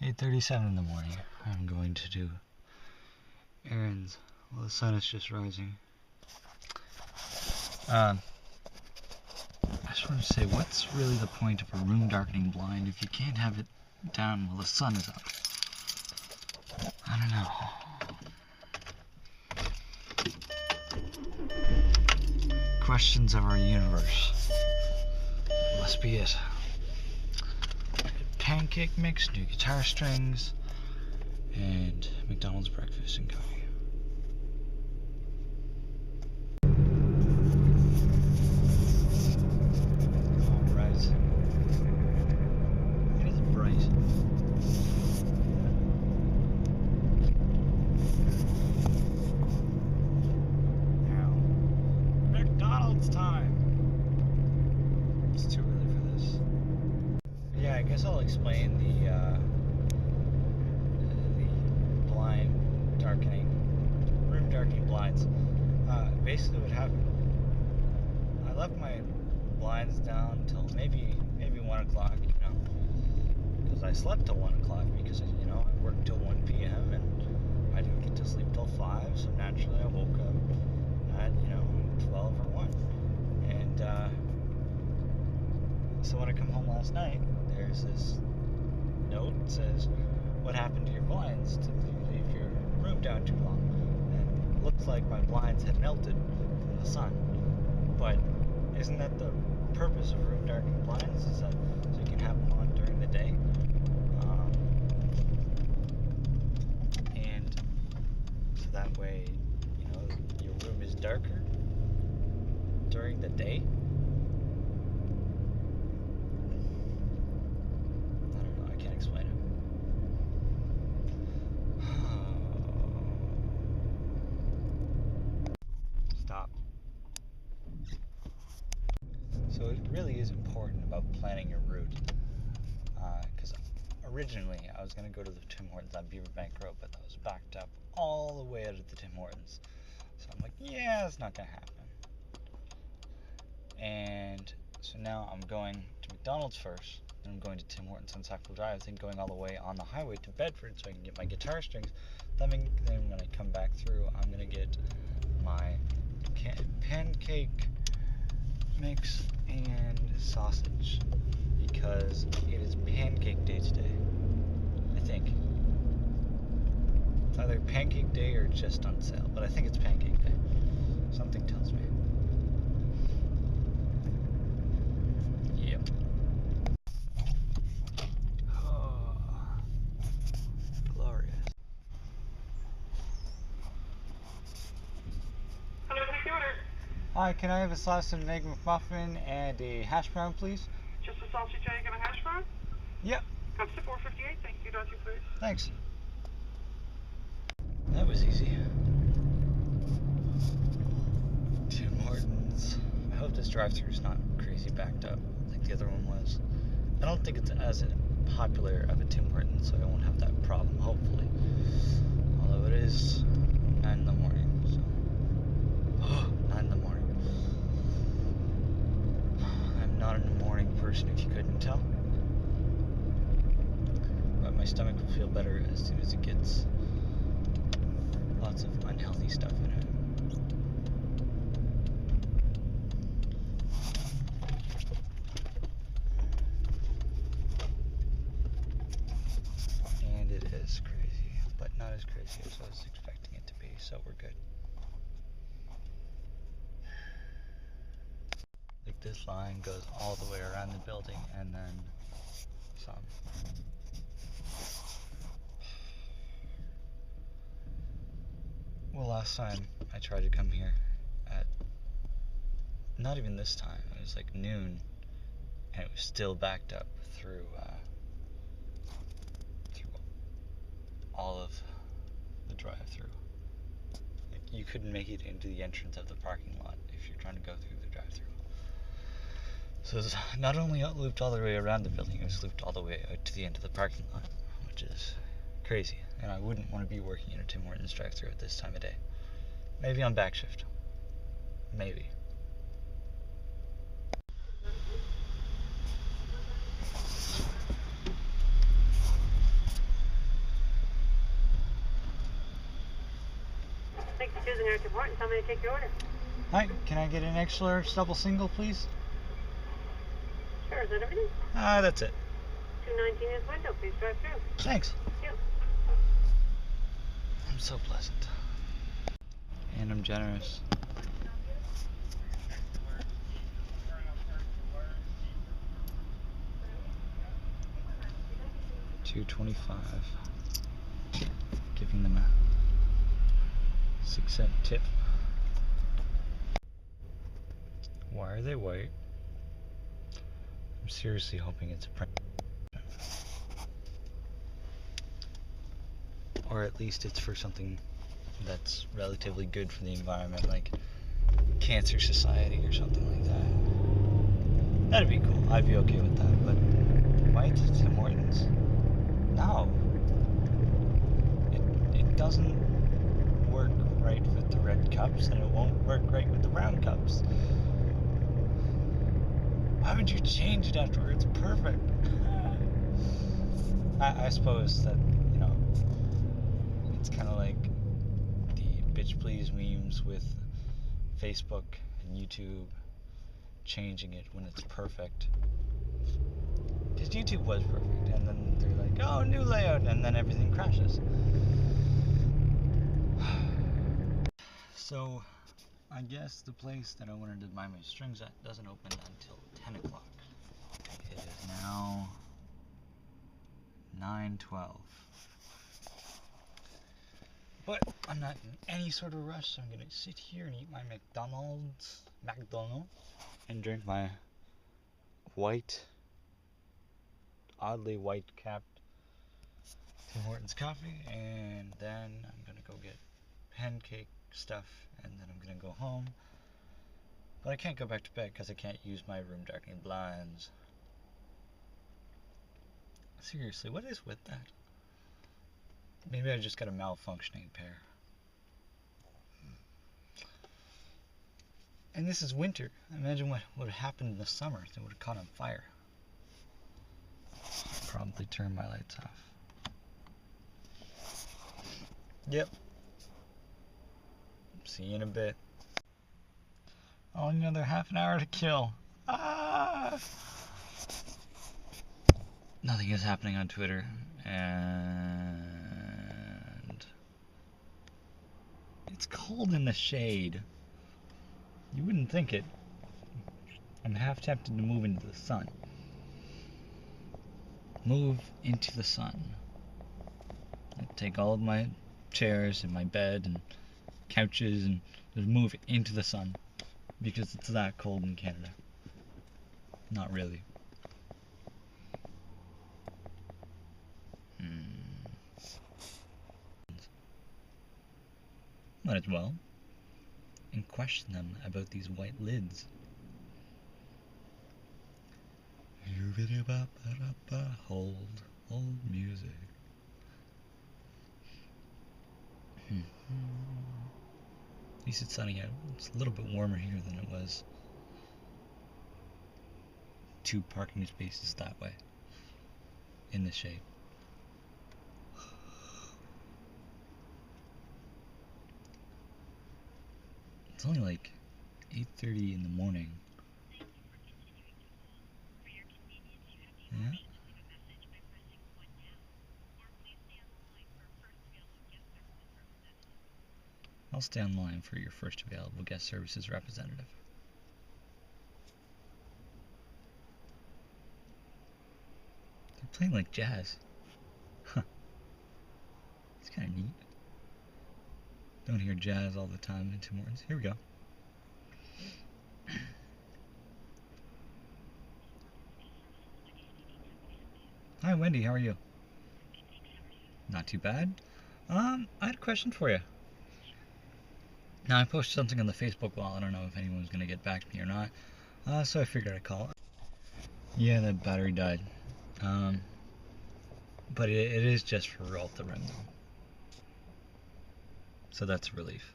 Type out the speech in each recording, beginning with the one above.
8:37 in the morning. I'm going to do errands while the sun is just rising. I just want to say, what's really the point of a room darkening blind if you can't have it down while the sun is up? I don't know. Questions of our universe. Must be it. Pancake mix, new guitar strings, and McDonald's breakfast and coffee. I guess I'll explain the room darkening blinds. Basically what happened, I left my blinds down till maybe 1 o'clock, because I slept till 1 o'clock because, I worked till 1 p.m. and I didn't get to sleep till 5, so naturally I woke up at, 12 or 1. And, so when I come home last night, there's this note that says, what happened to your blinds? Did you leave your room down too long? And it looks like my blinds had melted from the sun. But isn't that the purpose of room darkening blinds? Is that so you can have them on during the day? And so that way, your room is darker during the day. Explain it. Stop. So it really is important about planning your route, because originally I was going to go to the Tim Hortons on Beaverbank Road, but that was backed up all the way out of the Tim Hortons. So I'm like, yeah, it's not going to happen. And so now I'm going to McDonald's first. I'm going to Tim Hortons on Sackville Drive, then going all the way on the highway to Bedford so I can get my guitar strings. Then when I come back through, I'm going to get my pancake mix and sausage, because it is pancake day today, I think. It's either pancake day or just on sale, but I think it's pancake day. Something tells me. Yep. Hi, can I have a sausage and egg McMuffin and a hash brown, please? Just a sausage, egg, and a hash brown? Yep. Cups to 458. Thank you, Dr. Please. Thanks. That was easy. Tim Hortons. I hope this drive-thru is not crazy backed up like the other one was. I don't think it's as popular of a Tim Hortons, so I won't have that problem, hopefully. Although it is 9 in the morning, so... 9 in the morning. I'm not a morning person, if you couldn't tell. But my stomach will feel better as soon as it gets lots of unhealthy stuff in it. And it is crazy, but not as crazy as I was expecting it to be, so we're good. Like, this line goes all the way around the building and then some. Well, last time I tried to come here at, not even this time, it was like noon, and it was still backed up through all of the drive-through. Like, you couldn't make it into the entrance of the parking lot if you're trying to go through the drive-through. So it's not only looped all the way around the building, it was looped all the way out to the end of the parking lot, which is crazy. And I wouldn't want to be working in a Tim Hortons drive-thru at this time of day. Maybe on back shift. Maybe. choosing active heart and tell me to take your order. Hi, can I get an extra large double single, please? Sure, is that everything? That's it. 219 is window. Please drive through. Thanks. Thank you. I'm so pleasant. And I'm generous. $2.25. Giving them a 6-cent tip. Why are they white? I'm seriously hoping it's a prank. Or at least it's for something that's relatively good for the environment, like Cancer Society or something like that. That'd be cool. I'd be okay with that. But white Tim Hortons? No. It doesn't work right with the red cups, and it won't work right with the brown cups. Why would you change it after it's perfect? I suppose that, you know, it's kind of like the bitch please memes with Facebook and YouTube changing it when it's perfect. Because YouTube was perfect, and then they're like, oh, new layout, and then everything crashes. So, I guess the place that I wanted to buy my strings at doesn't open until 10 o'clock. It is now 9:12. But I'm not in any sort of rush, so I'm gonna sit here and eat my McDonald's, and drink my oddly white capped Tim Hortons coffee, and then I'm gonna go get pancake stuff, and then I'm gonna go home. But I can't go back to bed because I can't use my room darkening blinds. Seriously, what is with that? Maybe I just got a malfunctioning pair. And this is winter. Imagine what would have happened in the summer. They would have caught on fire. I'll probably turn my lights off. Yep. See you in a bit. Oh, another half an hour to kill. Ah! Nothing is happening on Twitter, and it's cold in the shade. You wouldn't think it. I'm half tempted to move into the sun. Move into the sun. I'd take all of my chairs and my bed and couches and just move into the sun, because it's that cold in Canada. Not really. Might as well. And question them about these white lids. Hold music. At least it's sunny out. It's a little bit warmer here than it was 2 parking spaces that way in the shade. It's only like 8:30 in the morning. Yeah. I'll stay on line for your first available guest services representative. They're playing like jazz. Huh. It's kind of neat. Don't hear jazz all the time in Tim Hortons. Here we go. Hi, Wendy. How are you? Not too bad. I had a question for you. Now, I posted something on the Facebook wall. I don't know if anyone's going to get back to me or not. So I figured I'd call. Yeah, the battery died. But it is just for roll the rim, though. So that's a relief.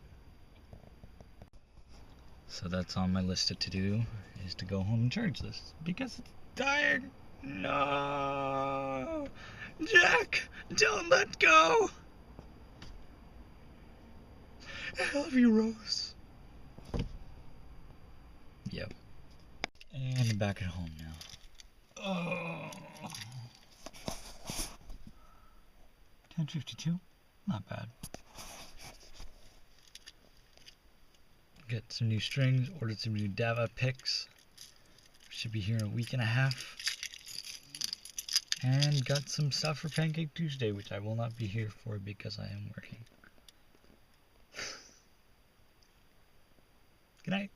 So that's on my list of to-do, is to go home and charge this. Because it's dying. No! Jack! Don't let go! I love you, Rose. Yep. And I'm back at home now. Oh. 10:52. Not bad. Get some new strings, ordered some new Dava picks. Should be here in a week and a half. And got some stuff for Pancake Tuesday, which I will not be here for because I am working. Good night.